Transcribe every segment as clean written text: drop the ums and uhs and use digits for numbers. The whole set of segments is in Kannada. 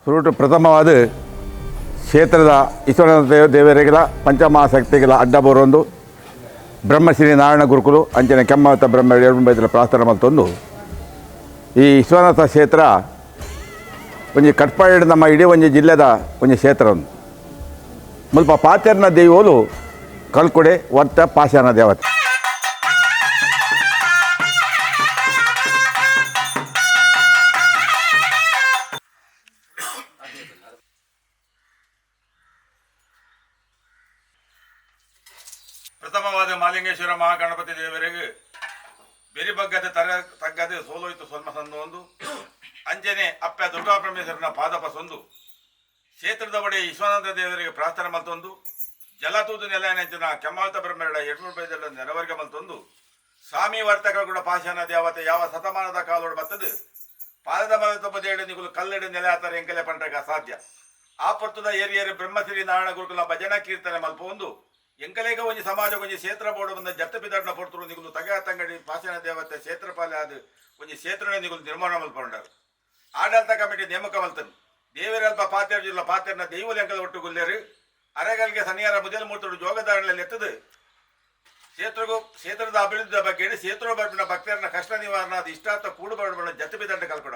ಸುರುಟು ಪ್ರಥಮವಾದ ಕ್ಷೇತ್ರದ ಈಶ್ವರ ದೇವರಿಗೆಲ್ಲ ಪಂಚಮಹಾಶಕ್ತಿಗಳ ಅಡ್ಡ ಬರೋದು ಬ್ರಹ್ಮಶ್ರೀ ನಾರಾಯಣ ಗುರುಕುಲು ಅಂಚನೆ ಕೆಮ್ಮವತ ಬ್ರಹ್ಮ 2 ಪ್ರಾರ್ಥನೆ ಮತ್ತೊಂದು ಈ ವಿಶ್ವನಾಥ ಕ್ಷೇತ್ರ ಒಂಜಿ ಕಟ್ಪಾಡಿ ನಮ್ಮ ಇಡೀ ಒಂಜಿ ಜಿಲ್ಲೆದ ಒಂಜಿ ಕ್ಷೇತ್ರ ಒಂದು ಮುಲ್ಪ ಪಾತೆರ್ನ ದೇವೋಲು ಕಲ್ಕೊಡೆ ವರ್ತ ಪಾಷಾಣ ದೇವತೆ ಪ್ರಥಮವಾದ ಮಾಲಿಂಗೇಶ್ವರ ಮಹಾಗಣಪತಿ ದೇವರಿಗೆ ಬೆರಿಬಗ್ಗದೆ ತಗ್ಗದೆ ಸೋಲೋಯ್ತು ಸ್ವಲ್ಪ ಸಂದು ಒಂದು ಅಂಜನೆ ಅಪ್ಪ ದುರ್ಗಾ ಪರಮೇಶ್ವರನ ಪಾದಪ ಸೊಂದು ಕ್ಷೇತ್ರದ ಒಡೆ ವಿಶ್ವನಾಥ ದೇವರಿಗೆ ಪ್ರಾರ್ಥನೆ ಮಲ್ತೊಂದು ಜಲತೂದು ನೆಲೆಯಂಚಿನ ಕೆಮ್ಮಾವತ ಬ್ರಹ್ಮರಡ 200 ನೆರವರ್ಗ ಮಲ್ತೊಂದು ಸ್ವಾಮಿ ವರ್ತಕ ಕೂಡ ಪಾಷಾಣ ದೇವತೆ ಯಾವ ಶತಮಾನದ ಕಾಲೋಡು ಬರ್ತದೆ ಪಾದದ ಮತಪದೇಡು ನಿಗುಲು ಕಲ್ಲೆಡು ನೆಲೆ ಆತರ ಎಂಕಲೆ ಪಂಟಗ ಸಾಧ್ಯ ಆ ಪರ್ತದ ಏರಿಯರು ಬ್ರಹ್ಮಶ್ರೀ ನಾರಾಯಣ ಗುರುಕುಲ ಭಜನಾ ಕೀರ್ತನೆ ಮಲ್ಪ ಒಂದು ಎಂಕಲೇಗ ಒಂಜಿ ಸಮಾಜ ಒಂಜಿ ಕ್ಷೇತ್ರ ಬೋರ್ಡ್ ಬಂದ ಜತ್ತಪಿದಡ್ನ ಪೊರ್ತರು ನಿಗುಲು ತಗ ತಂಗಡಿ ಪಾಷಾಣ ದೇವತೆ ಕ್ಷೇತ್ರಪಾಲ ಅದು ಒಂಜಿ ಕ್ಷೇತ್ರ ನಿಗುಲು ನಿರ್ಮಾಣ ಮಲ್ಪೊಂಡರು ಆಡಳಿತ ಕಮಿಟಿ ನೇಮಕ ಮಲ್ತನು ದೇವರಲ್ಪ ಪಾತೆರ್ ಜಿಲ್ಲಾ ಪಾತೆರ್ನ ದೈವಲ ಎಂಕಲ ಒಟ್ಟು ಗುಲ್ಲೇರು ಅರೆಗಲ್ಗೆ ಸನಿಯಾರ ಮುದಲ್ ಮೂರ್ತರು ಜೋಗದಾರಗಳಲ್ಲಿ ಎತ್ತದು ಕ್ಷೇತ್ರದ ಅಭಿವೃದ್ಧಿ ಬಗ್ಗೆ ಕ್ಷೇತ್ರ ಬರ್ಬಿನ ಭಕ್ತರನ್ನ ಕಷ್ಟ ನಿವಾರಣಾದ ಇಷ್ಟಾರ್ಥ ಕೂಡುಬಾರ್ದು ಜತ್ತಪಿದಂಡ ಕಲ್ಕೊಡ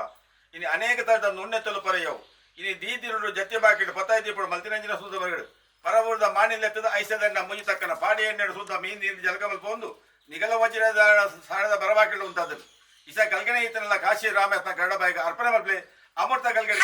ಇನ್ನು ಅನೇಕ ತರದ ನುಣ್ಣೆತ್ತಲು ಪರೆಯವು ಇನ್ನು ದೀದಿರು ಜತ್ತಿ ಬಾಕಿಡು ಪತ್ತಾಯ್ತಿಪಡು ಮಲ್ತಿರಂಜನ ಸೂದ ಬರಡು ಪರವೂರ್ದ ಮಾನಿಲೆತ್ತದ ಐಸದಂಡ ಮುಜಿ ತಕ್ಕನ ಪಾಡಿ ಎಣ್ಣೆಡು ಸುದ್ದ ಮೀನ್ ನೀರು ಜಲಕ ಮಲ್ಪೊಂದು ನಿಗಲ ವಜ್ರದ ಸಾಣದ ಬರವಾಕಿಡು ಉಂಟಾದ್ರು ಇಸ ಕಲ್ಗಣೆ ಈತನೆಲ್ಲ ಕಾಶಿ ರಾಮಸ್ನ ಕನ್ನಡ ಬಾಯಿಗ ಅರ್ಪಣೆ ಮಲ್ಪೆ ಅಮೃತ ಕಲ್ಗಣೆ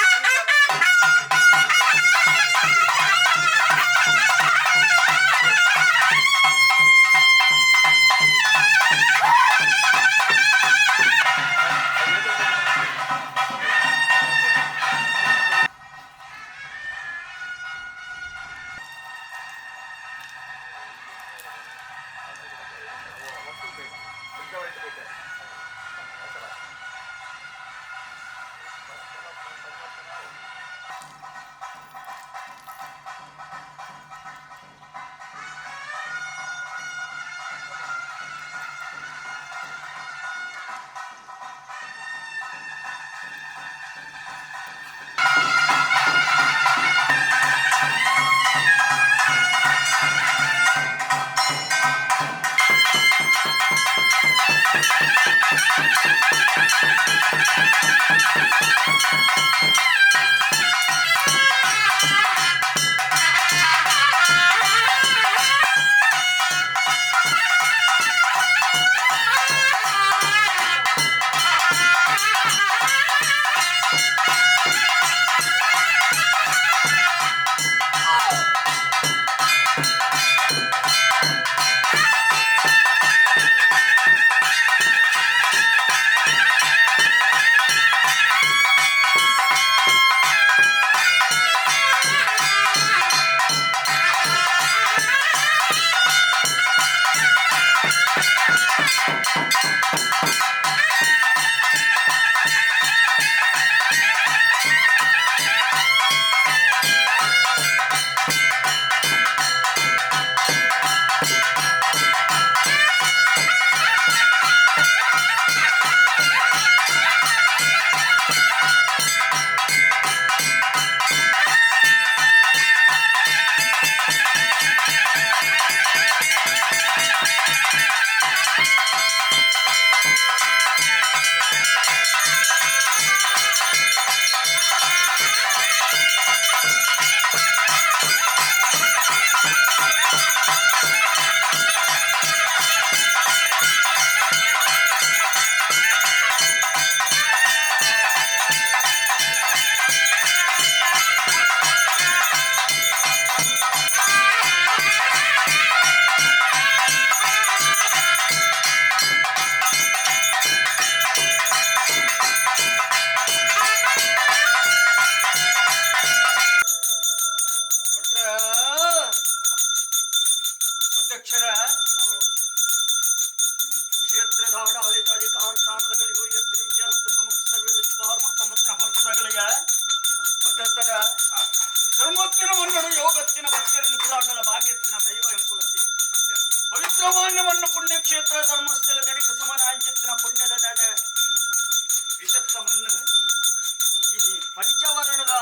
ಧರ್ಮೋತ್ತಿನ ಮನ್ನಡು ಯೋಗತ್ತಿನ ಭಕ್ತರಿನ ಕುಲಾಂಡಲ ಭಾಗ್ಯತ್ತಿನ ದೈವ ಎಂಕುಲತೆ ಪವಿತ್ರಮಾನ್ಯವನ್ನು ಪುಣ್ಯಕ್ಷೇತ್ರ ಧರ್ಮಸ್ಥಳ ನಡಿಕ ಸಮನಾಂಚಿತ್ತಿನ ಪುಣ್ಯದ ನಡೆ ವಿಷತ್ತಮನ್ನು ಈ ಪಂಚವರ್ಣದ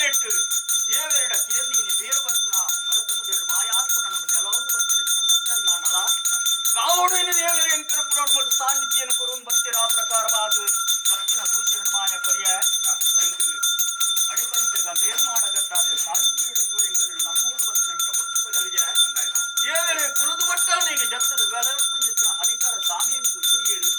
ನೆಟ್ಟು ದೇವರೆಡ ಕೇರ್ಲಿ ಇನಿ ಪೇರು ಬರ್ಪುನ ಮರತನು ದೇವರು ಮಾಯಾಂಪುನ ನಮ್ಮ ನೆಲವನ್ನು ಬರ್ತಿನ ಸತ್ಯನ್ನ ನಳ ಕಾವೋಡು ಇನಿ ದೇವರ ಎಂಕಿರುಪುರ ಮತ್ತು ಸಾನ್ನಿಧ್ಯನ ಕೊರುನ್ ಬತ್ತಿರ ಆ ಪ್ರಕಾರವಾದ ಬತ್ತಿನ ಸೂಚನೆ ಮಾಯ ಕೊರಿಯ ಅಡಿಪಂಚಗ ಮೇಲ್ಮಾಡಕಟ್ಟಾದ ಸಾನ್ನಿಧ್ಯ ಹಿಡಿದು ಎಂಕರು ನಮ್ಮೂರು ಬತ್ತಿನ ಬರ್ತದಗಳಿಗೆ ದೇವರೇ ಕುಲದು ಬಟ್ಟಲು ನೀಗೆ ಜತ್ತದ ವೇಲರ್ಪುಂಜಿತ್ತಿನ ಅಧಿಕಾರ ಸಾಮಿಯಂಕು ಕೊರಿಯರು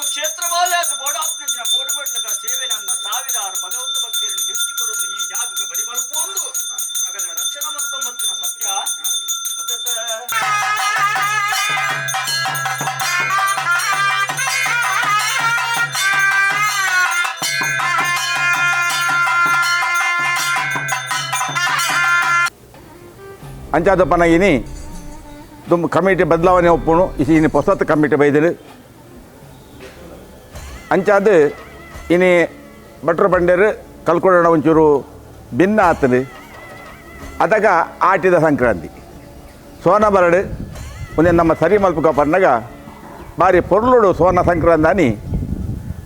ಕ್ಷೇತ್ರವಾದ ಬೋಡಾಪ್ನ ಬೋಡುಬಟ್ಲಕ ಸೇವೆ ನನ್ನ ಸಾವಿರಾರು ಭಗವತ್ ಭಕ್ತಿಯರನ್ನು ದೃಷ್ಟಿಕೊರನ್ನು ಈ ಜಾಗಕ್ಕೆ ಬರಿ ಮಲ್ಪೊಂದು ಅದನ್ನ ರಕ್ಷಣಾ ಮತ್ತೊಂಬತ್ತಿನ ಸತ್ಯ ಅಂಚಾದ ಪನ ಇನಿ ತುಂಬ ಕಮಿಟಿ ಬದಲಾವಣೆ ಒಪ್ಪುಣು ಇನಿ ಹೊಸತ್ ಕಮಿಟಿ ಬೈದರು ಅಂಚಾದ ಇನಿ ಭಟ್ರು ಬಂಡೇರು ಕಲ್ಕೊಡೋಣ ಒಂಚೂರು ಭಿನ್ನ ಆತನು ಅದಾಗ ಆಟಿದ ಸಂಕ್ರಾಂತಿ ಸೋನ ಬರಡು ಒಂದೇ ನಮ್ಮ ಸರಿ ಮಲ್ಪಕ ಪರ್ನಾಗ ಭಾರಿ ಪೊರ್ಲುಡು ಸೋನ ಸಂಕ್ರಾಂತಿ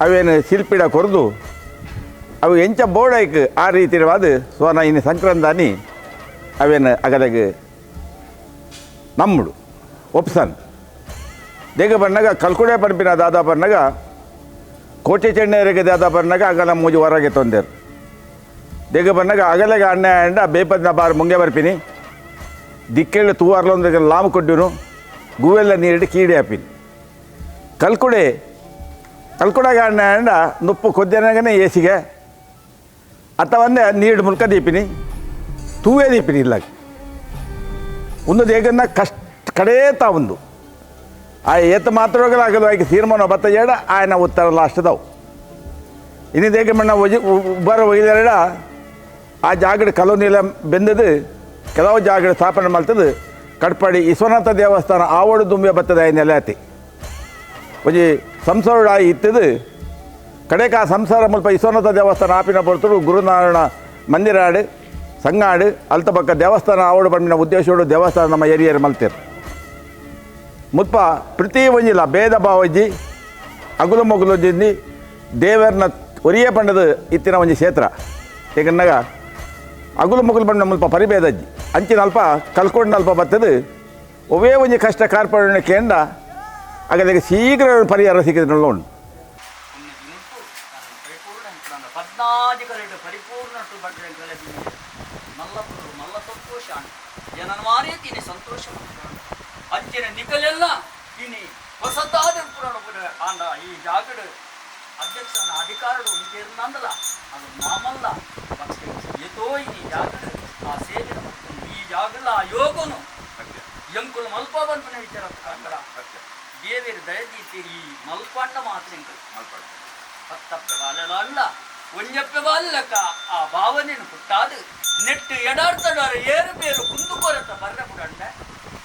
ಅವೇನು ಶಿಲ್ಪಿಡ ಕೊರದು ಅವು ಎಂಚ ಬೋಡೈಕ್ ಆ ರೀತಿವಾದ ಸೋನ ಇನ್ನು ಸಂಕ್ರಾಂತಿ ಅವೇನು ಅಗದಾಗ ನಮ್ಮಡು ಒಪ್ಸನ್ ದೇಗ ಬಣ್ಣಗ ಕಲ್ಕುಡೆ ಪಂಪಿನ ದಾದಾ ಪರ್ನಾಗ ಕೋಟೆ ಚೆಣ್ಣೆರಿಗೆ ದಾದಾ ಪರ್ನಾಗ ಅಗಲ ಮೂಜು ಹೊರಗೆ ತೊಂದರು ದೇಗ ಬಣ್ಣಗ ಅಗಲೆಗೆ ಅಣ್ಣ ಅಂಡ ಬೇಪದ್ನ ಬಾರ್ ಮುಂಗೆ ಬರ್ಪಿನಿ ದಿಕ್ಕೇಳು ತೂವಾರ್ಲೊಂದಿಗೆ ಲಾಮ್ ಕೊಟ್ಟಿನು ಗೂವೆಲ್ಲ ನೀರಿಟ್ಟು ಕೀಡಿ ಹಾಪಿನಿ ಕಲ್ಕುಡಾಗ ಅಣ್ಣ ಅಂಡ ನುಪ್ಪು ಕೊದ್ದೆನಾಗನೇ ಏಸಿಗೆ ಅಥವಂದೆ ನೀರು ಮುಲ್ಕ ದೀಪಿನಿ ತೂವೇ ದೀಪಿನಿ ಇಲ್ಲ ಒಂದು ದೇಗನ್ನ ಕಡೇತಾ ಒಂದು ಆ ಏತ ಮಾತ್ರಗಳು ಆಗಲು ಆಗಿ ತೀರ್ಮಾನ ಬತ್ತ ಏಡ ಆಯ್ನ ಉತ್ತರ ಲಾಸ್ಟ್ದವು ಇನ್ನು ದೇಗ ಮಣ್ಣ ಉಬ್ಬರ ಒಯ್ದೆರಡ ಆ ಜಾಗಡ ಕಲೋನಿಲ ಬೆಂದದು ಕೆಲವು ಜಾಗಡ ಸ್ಥಾಪನೆ ಮಾಡ್ತದೆ ಕಟ್ಪಾಡಿ ವಿಶ್ವನಾಥ ದೇವಸ್ಥಾನ ಆವಡು ದುಂಬೆ ಬತ್ತದ ನೆಲೆತಿ ಒಂಜಿ ಸಂಸಾರ ಇತ್ತದು ಕಡೆಕ ಆ ಸಂಸಾರ ಮುಲ್ಪ ವಿಶ್ವನಾಥ ದೇವಸ್ಥಾನ ಆಪಿನ ಬರ್ತರು ಗುರುನಾರಾಯಣ ಮಂದಿರ ಆಡು ಸಂಗಾಡು ಅಲ್ತ ಪಕ್ಕ ದೇವಸ್ಥಾನ ಆವಡು ಬಂದಿನ ಉದ್ದೇಶೋಡು ದೇವಸ್ಥಾನ ನಮ್ಮ ಏರಿಯರ್ ಮಲ್ತಿರು ಮುಲ್ಪ ಪ್ರತಿ ಒಂಜಿಲ್ಲ ಭೇದ ಭಾವಜ್ಜಿ ಅಗುಲು ಮೊಗುಲೊಂಜಿ ದೇವರನ್ನ ಒರಿಯೇ ಪಂಡದು ಇತ್ತಿನ ಒಂಜಿ ಕ್ಷೇತ್ರ ಏಕನ್ನಾಗ ಅಗುಲು ಮೊಗುಲು ಬಂಡ ಮುಲ್ಪ ಪರಿಭೇದಜ್ಜಿ ಅಂಚಿನ ಅಲ್ಪ ಕಲ್ಕೊಂಡು ಅಲ್ಪ ಬತ್ತದು ಒವೇ ಒಂಜಿ ಕಷ್ಟ ಕಾರ್ಪಣ್ಯ ಕೇಂದ್ರ ಹಾಗಾದ್ರೆ ಶೀಘ್ರ ಪರಿಹಾರ ಸಿಕ್ಕಿದ್ರಲ್ಲ ಉಂಟು ಅಂಚಿನ ನಿಕಲೆಲ್ಲ ಇನಿ ಹೊಸತಾದ ಆಂಡ ಈ ಜಾಗಡ ಅಧ್ಯಕ್ಷನ ಅಧಿಕಾರಡು ಉಂಟೇರ್ನಂದಲ್ಲ ಅದು ಮಾಮಲ್ಲ ಏತೋ ಈ ಜಾಗಡ ಆ ಸೇವೆ ಈ ಜಾಗದ ಆ ಯೋಗನು ಎಂಕುಲು ಮಲ್ಪ ಬಂಪನ ವಿಚಾರ ಕಂಡ ದೇವೇರು ದಯದೀತೀರಿ ಈ ಮಲ್ಪಂಡ ಮಾತ್ರ ಹತ್ತಪ್ಪ ಬಾಲೆಲ್ಲ ಅಂಡ ಒಂಜಪ್ಪೆ ಬಾಲಕ ಆ ಭಾವನೆಯನ್ನು ಪುಟ್ಟಾದು ನೆಟ್ಟು ಎಡಾಡ್ತಡಾರ ಏರು ಬೇರು ಕುಂದುಕೊರತ ಬರ್ರೆ ಬಿಡಂಡ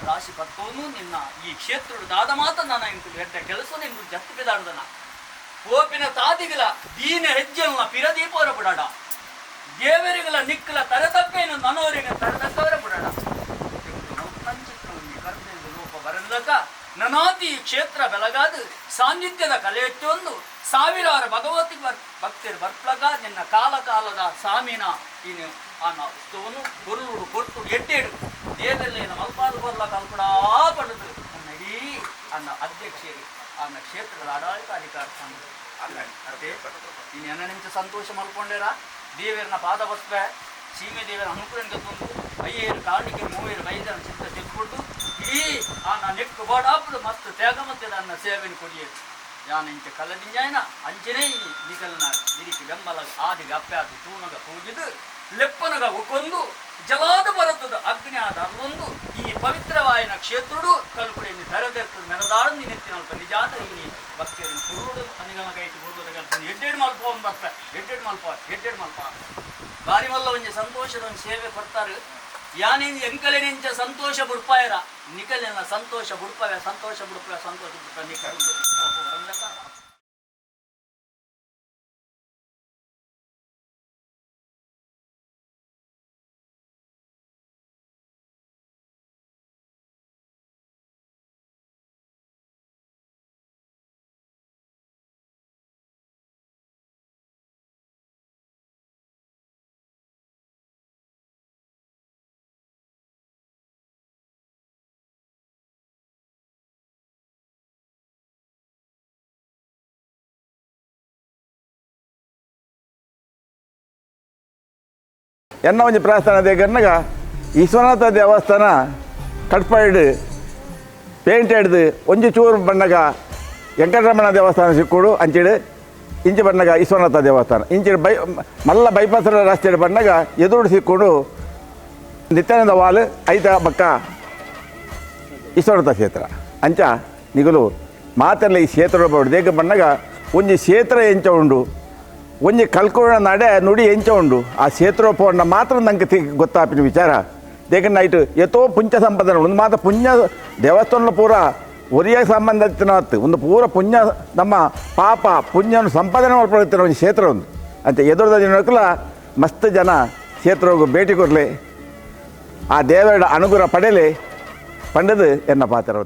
ರಾಶಿ ಪತ್ತೋನು ನಿನ್ನ ಈ ಕ್ಷೇತ್ರದ ದಾದ ಮಾತ ನಾನು ಇಂಟು ಎಡ್ಡ ಕೆಲಸ ನಿಂತು ಜತ್ತು ಬಿದಾಡ್ದನ ಓಪಿನ ತಾದಿಗಲ ದೀನ ಹೆಜ್ಜೆಲ್ನ ಪಿರದೀಪವರ ಬಿಡಾಡ ದೇವರಿಗಲ ನಿಕ್ಕಲ ತರತಪ್ಪೇನು ನನ್ನವರಿಗೆ ತರತಕ್ಕವರ ಬಿಡಾಡ ಲೋಪ ಬರಲಕ ನನಾತಿ ಕ್ಷೇತ್ರ ಬೆಳಗಾದ ಸಾನ್ನಿಧ್ಯದ ಕಲೆಯೊಂದು ಸಾವಿರಾರು ಭಗವತಿ ಭಕ್ತರು ಬರ್ಪ್ಲಗ ನಿನ್ನ ಕಾಲದ ಸಾಮಿನ ಇನ್ನು ಆನ ವಸ್ತುವನ್ನು ಕೊರುಳುಡು ಕೊಟ್ಟು ಎಡ್ಡೇಡು ದೇವರಲ್ಲಿನ ಮಲ್ಪಾದ ಬರ್ಲ ಕಲ್ಪಡಾ ಪಡೆದು ನನ್ನ ಇಡೀ ಅನ್ನ ಅಧ್ಯಕ್ಷರು ಅನ್ನ ಕ್ಷೇತ್ರದ ಆಡಳಿತಾಧಿಕಾರ ಅದೇ ಇನ್ನು ಎನ್ನ ನಿಮಿಷ ಸಂತೋಷ ಮಲ್ಕೊಂಡೇರ ದೇವರನ್ನ ಪಾದ ಬಸ್ವೆ ಸೀಮೆ ದೇವರ ಅನುಕೂಲಂಗೆ ತಂದು ಅಯ್ಯೇರು ಕಾಣಿಕೆ ಮೂವೇರು ಬೈದರ ಚಿತ್ರ ತೆಗೆದುಕೊಂಡು ಇಡೀ ಆನ ನೆಕ್ಕು ಬಾಡಾಪಡು ಮತ್ತು ತ್ಯಾಗ ಮತ್ತೆ ನನ್ನ ಸೇವೆಯನ್ನು ಕೊಡಿಯರು ಯಾನ ಇಂಚ ಕಲ್ಲದಿಂಜಾಯನ ಅಂಚನೆ ನಿಕಲ್ನ ದಿರಿಕಿ ಬೆಂಬಲ ಆದಿಗೆ ಅಪ್ಪ್ಯಾದು ತೂನಗ ಹೋಗಿದ್ದು ಲೆಪ್ಪನಗ ಒಕ್ಕೊಂದು ಜಲಾದ ಬರುತ್ತದೆ ಅಗ್ನಿ ಆದ ಅಲ್ಲೊಂದು ಈ ಪವಿತ್ರವಾಯನ ಕ್ಷೇತ್ರುಡು ಕಲ್ಪುಡೆಯನ್ನು ತೆರೆದೆರ್ತದೆ ಮೆರದಾಡು ನಿನೆತ್ತಿನಲ್ಪ ನಿಜಾದ ಈ ಭಕ್ತಿಯನ್ನು ಕುರುಡು ಅನಿಗಮ ಕೈಟಿ ಬರುವುದ ಕಲ್ಪನೆ ಎಡ್ಡೆಡ್ ಮಲ್ಪ ಒಂದು ಬರ್ತ ಎಡ್ಡೆಡ್ ಮಲ್ಪ ಬಾರಿ ಮಲ್ಲ ಒಂಜಿ ಸಂತೋಷದ ಒಂದು ಸೇವೆ ಕೊಡ್ತಾರೆ ಯಾನಿಂದ ಎಂಕಲೆನಿಂಚ ಸಂತೋಷ ಬುಡ್ಪಾಯರ ನಿಕಲಿನ ಸಂತೋಷ ಬುಡ್ಪವೆ ಸಂತೋಷ ಬುಡ್ಪ ನಿಕಲ್ ಎನ್ನ ಒಂಜಿ ಪ್ರಾಸ್ಥಾನ ದೇಗರ್ನಾಗ ವಿಶ್ವನಾಥ ದೇವಸ್ಥಾನ ಕಟ್ಪಾಯ್ಡು ಪೇಂಟ್ ಹಿಡ್ದು ಒಂಜಿ ಚೂರು ಬಣ್ಣಗ ವೆಂಕಟರಮಣ ದೇವಸ್ಥಾನ ಸಿಕ್ಕೋಡು ಅಂಚಿಡು ಇಂಚಿ ಬಣ್ಣಗ ವಿಶ್ವನಾಥ ದೇವಸ್ಥಾನ ಇಂಚಿಡು ಮಲ್ಲ ಬೈಪಾಸ್ ರಸ್ತೆ ಬಣ್ಣಗ ಎದುರು ಸಿಕ್ಕೊಂಡು ನಿತ್ಯಾನಂದ ವಾಲ್ ಐತ ಬಕ್ಕ ವಿಶ್ವನಾಥ ಕ್ಷೇತ್ರ ಅಂಚ ನಿಗಲು ಮಾತೆಲ್ಲ ಈ ಕ್ಷೇತ್ರ ಬೋಡು ದೇಗ ಬಣ್ಣಗ ಒಂಜಿ ಕ್ಷೇತ್ರ ಎಂಚ ಉಂಡು ಒಂಜಿ ಕಲ್ಕೋಣ ನಡೆ ನುಡಿ ಎಂಚ ಉಂಡು ಆ ಕ್ಷೇತ್ರ ಪೋಂಡ ಮಾತ್ರ ನಂಗೆ ಗೊತ್ತಾಪಿನ ವಿಚಾರ ದೇಗ ನೈಟ್ ಎತ್ತೋ ಪುಂಚ ಸಂಪಾದನೆ ಒಂದು ಮಾತ್ರ ಪುಣ್ಯ ದೇವಸ್ಥಾನ ಪೂರ ಒರಿಯ ಸಂಬಂಧಿತ ಒಂದು ಪೂರ ಪುಣ್ಯ ನಮ್ಮ ಪಾಪ ಪುಣ್ಯವನ್ನು ಸಂಪಾದನೆ ಮಾಡ್ಕೊಳ್ತಿರೋ ಒಂದು ಕ್ಷೇತ್ರ ಒಂದು ಅಂತ ಎದುರದ ಜನಕ್ಕಲ್ಲ ಮಸ್ತ್ ಜನ ಕ್ಷೇತ್ರಕ್ಕೆ ಭೇಟಿ ಕೊಡಲಿ ಆ ದೇವರ ಅನುಗ್ರಹ ಪಡೆಯಲಿ ಪಂಡದು ಎನ್ನ ಪಾತ್ರ ಒಂದು